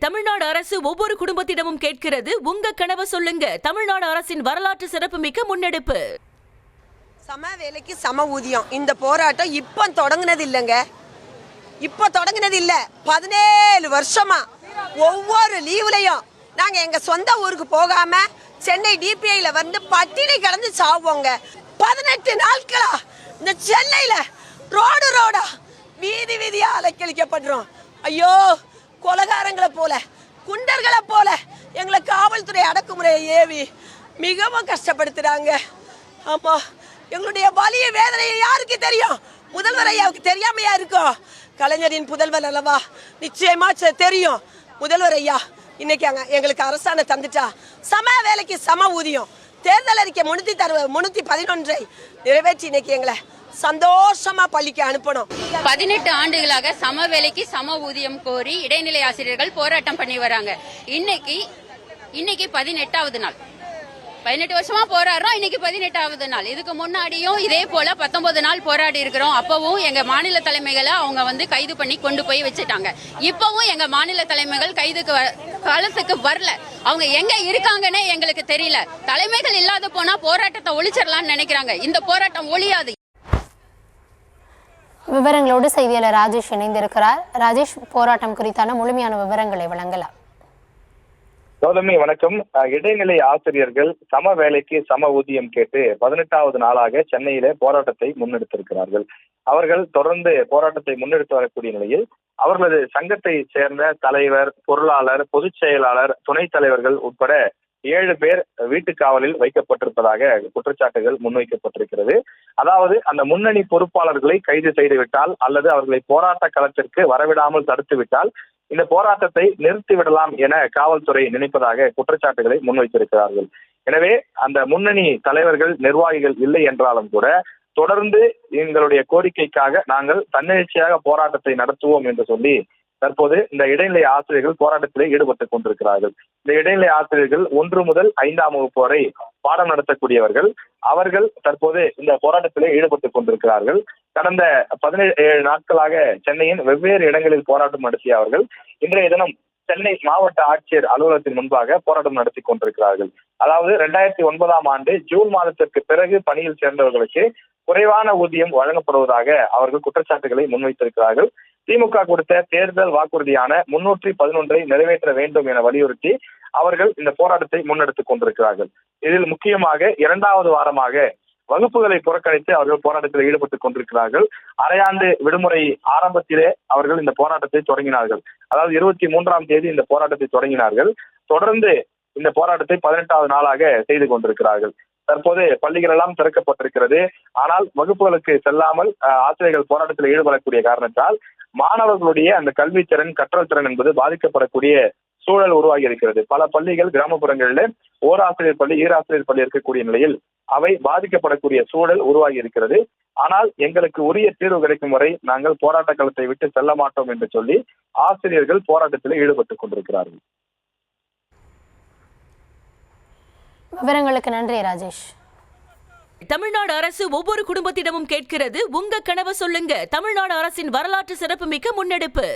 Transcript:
தமிழ்நாடு அரசு ஒவ்வொரு குடும்பத்திடமும் கேட்கிறது, உங்க கனவை சொல்லுங்க. தமிழ்நாடு அரசின் வரலாற்று சிறப்புமிக்க முன்னெடுப்பு. சம வேலைக்கு சம ஊதியம். இந்த போராட்டம் இப்போ தொடங்குனது இல்லைங்க, இப்போ தொடங்குனது இல்லை, 17 வருஷமா ஒவ்வொரு லீவுலையும் நாங்கள் எங்கள் சொந்த ஊருக்கு போகாம சென்னை டிபிஐல வந்து பட்டினி கிடந்து சாவோங்க. 18 நாட்களா இந்த சென்னையில ரோடா வீதி வீதியா அலைக்கழிக்கப்படுறோம். ஐயோ, கொலகாரங்களை போல, குண்டர்களை போல எங்களை காவல்துறை அடக்குமுறையை ஏவி மிகவும் கஷ்டப்படுத்துறாங்க. ஆமா, எங்களுடைய வலிய வேதனையை யாருக்கு தெரியும்? முதல்வர் ஐயாவுக்கு தெரியாமையா இருக்கும்? கலைஞரின் புதல்வர் அல்லவா, நிச்சயமா தெரியும். முதல்வர் ஐயா இன்னைக்கு எங்களுக்கு அரசாணை தந்துட்டா சம வேலைக்கு சம ஊதியம், தேர்தல் அறிக்கை 311 நிறைவேற்றி இன்னைக்கு எங்களை சந்தோஷமா பள்ளிக்கு அனுப்பணும். 18 ஆண்டுகளாக சம வேலைக்கு சம ஊதியம் கோரி இடைநிலை ஆசிரியர்கள் போராட்டம் பண்ணி வராங்க. இன்னைக்கு 18வது நாள். 18 வருஷமா போராடுறோம், இன்னைக்கு 18வது நாள். இதுக்கு முன்னாடியும் இதே போல 19 நாள் போராடி இருக்கிறோம். அப்பவும் எங்க மாநில தலைமைகளை அவங்க கைது பண்ணி கொண்டு போய் வச்சுட்டாங்க. இப்பவும் எங்க மாநில தலைமைகள் களத்துக்கு வரல. அவங்க எங்க இருக்காங்கன்னே எங்களுக்கு தெரியல. தலைமைகள் இல்லாத போனா போராட்டத்தை ஒழிச்சிடலாம்னு நினைக்கிறாங்க. இந்த போராட்டம் ஒழியாது. விவரங்களோடு செய்தியாளர் ராஜேஷ் இணைந்திருக்கிறார். ராஜேஷ், போராட்டம் குறித்தான முழுமையான விவரங்களை வழங்கலாம். கௌதமி வணக்கம். இடைநிலை ஆசிரியர்கள் சம வேலைக்கு சம ஊதியம் கேட்டு 18வது நாளாக சென்னையில போராட்டத்தை முன்னெடுத்திருக்கிறார்கள். அவர்கள் தொடர்ந்து போராட்டத்தை முன்னெடுத்து வரக்கூடிய நிலையில் அவர்களது சங்கத்தை சேர்ந்த தலைவர், பொருளாளர், பொதுச் செயலாளர், துணைத் தலைவர்கள் உட்பட 7 பேர் வீட்டு காவலில் வைக்கப்பட்டிருப்பதாக குற்றச்சாட்டுகள் முன்வைக்கப்பட்டிருக்கிறது. அதாவது அந்த முன்னணி பொறுப்பாளர்களை கைது செய்துவிட்டால் அல்லது அவர்களை போராட்ட களத்திற்கு வரவிடாமல் தடுத்துவிட்டால் இந்த போராட்டத்தை நிறுத்திவிடலாம் என காவல்துறை நினைப்பதாக குற்றச்சாட்டுகளை முன்வைத்திருக்கிறார்கள். எனவே அந்த முன்னணி தலைவர்கள், நிர்வாகிகள் இல்லை என்றாலும் கூட தொடர்ந்து எங்களுடைய கோரிக்கைக்காக நாங்கள் தன்னெழுச்சியாக போராட்டத்தை நடத்துவோம் என்று சொல்லி தற்போது இந்த இடைநிலை ஆசிரியர்கள் போராட்டத்திலே ஈடுபட்டுக் கொண்டிருக்கிறார்கள். இந்த இடைநிலை ஆசிரியர்கள் 1 முதல் 5ஆம் வகுப்பு வரை பாடம் நடத்தக்கூடியவர்கள். அவர்கள் தற்போது இந்த போராட்டத்திலே ஈடுபட்டுக் கொண்டிருக்கிறார்கள். கடந்த 17 நாட்களாக சென்னையின் வெவ்வேறு இடங்களில் போராட்டம் நடத்திய அவர்கள் இன்றைய தினம் சென்னை மாவட்ட ஆட்சியர் அலுவலகத்தின் முன்பாக போராட்டம் நடத்தி கொண்டிருக்கிறார்கள். அதாவது 2009ஆம் ஆண்டு ஜூன் மாதத்திற்கு பிறகு பணியில் சேர்ந்தவர்களுக்கு குறைவான ஊதியம் வழங்கப்படுவதாக அவர்கள் குற்றச்சாட்டுகளை முன்வைத்திருக்கிறார்கள். திமுக கொடுத்த தேர்தல் வாக்குறுதியான 311 நிறைவேற்ற வேண்டும் என வலியுறுத்தி அவர்கள் இந்த போராட்டத்தை முன்னெடுத்துக் கொண்டிருக்கிறார்கள். இதில் முக்கியமாக 2வது வாரமாக வகுப்புகளை புறக்கணித்து அவர்கள் போராட்டத்தில் ஈடுபட்டுக் கொண்டிருக்கிறார்கள். அரையாண்டு விடுமுறை ஆரம்பத்திலே அவர்கள் இந்த போராட்டத்தை தொடங்கினார்கள். அதாவது 23ஆம் தேதி இந்த போராட்டத்தை தொடங்கினார்கள். தொடர்ந்து இந்த போராட்டத்தை 18வது நாளாக செய்து கொண்டிருக்கிறார்கள். தற்போது பள்ளிகள் எல்லாம் திறக்கப்பட்டிருக்கிறது. ஆனால் வகுப்புகளுக்கு செல்லாமல் ஆசிரியர்கள் போராட்டத்தில் ஈடுபடக்கூடிய காரணத்தால் மாணவர்களுடைய அந்த கல்வி திறன், கற்றல் திறன் என்பது பாதிக்கப்படக்கூடிய சூழல் உருவாகி இருக்கிறது. பல பள்ளிகள் கிராமப்புறங்களில் ஓராசிரியர் பள்ளி, ஈராசிரியர் பள்ளி இருக்கக்கூடிய நிலையில் அவை பாதிக்கப்படக்கூடிய சூழல் உருவாகி இருக்கிறது. ஆனால் எங்களுக்கு உரிய தீர்வு கிடைக்கும் வரை நாங்கள் போராட்ட களத்தை விட்டு செல்ல மாட்டோம் என்று சொல்லி ஆசிரியர்கள் போராட்டத்தில் ஈடுபட்டுக் கொண்டிருக்கிறார்கள். விவரங்களுக்கு நன்றி ராஜேஷ். தமிழ்நாடு அரசு ஒவ்வொரு குடும்பத்திடமும் கேட்கிறது, உங்க கனவை சொல்லுங்க. தமிழ்நாடு அரசின் வரலாற்று சிறப்புமிக்க முன்னெடுப்பு.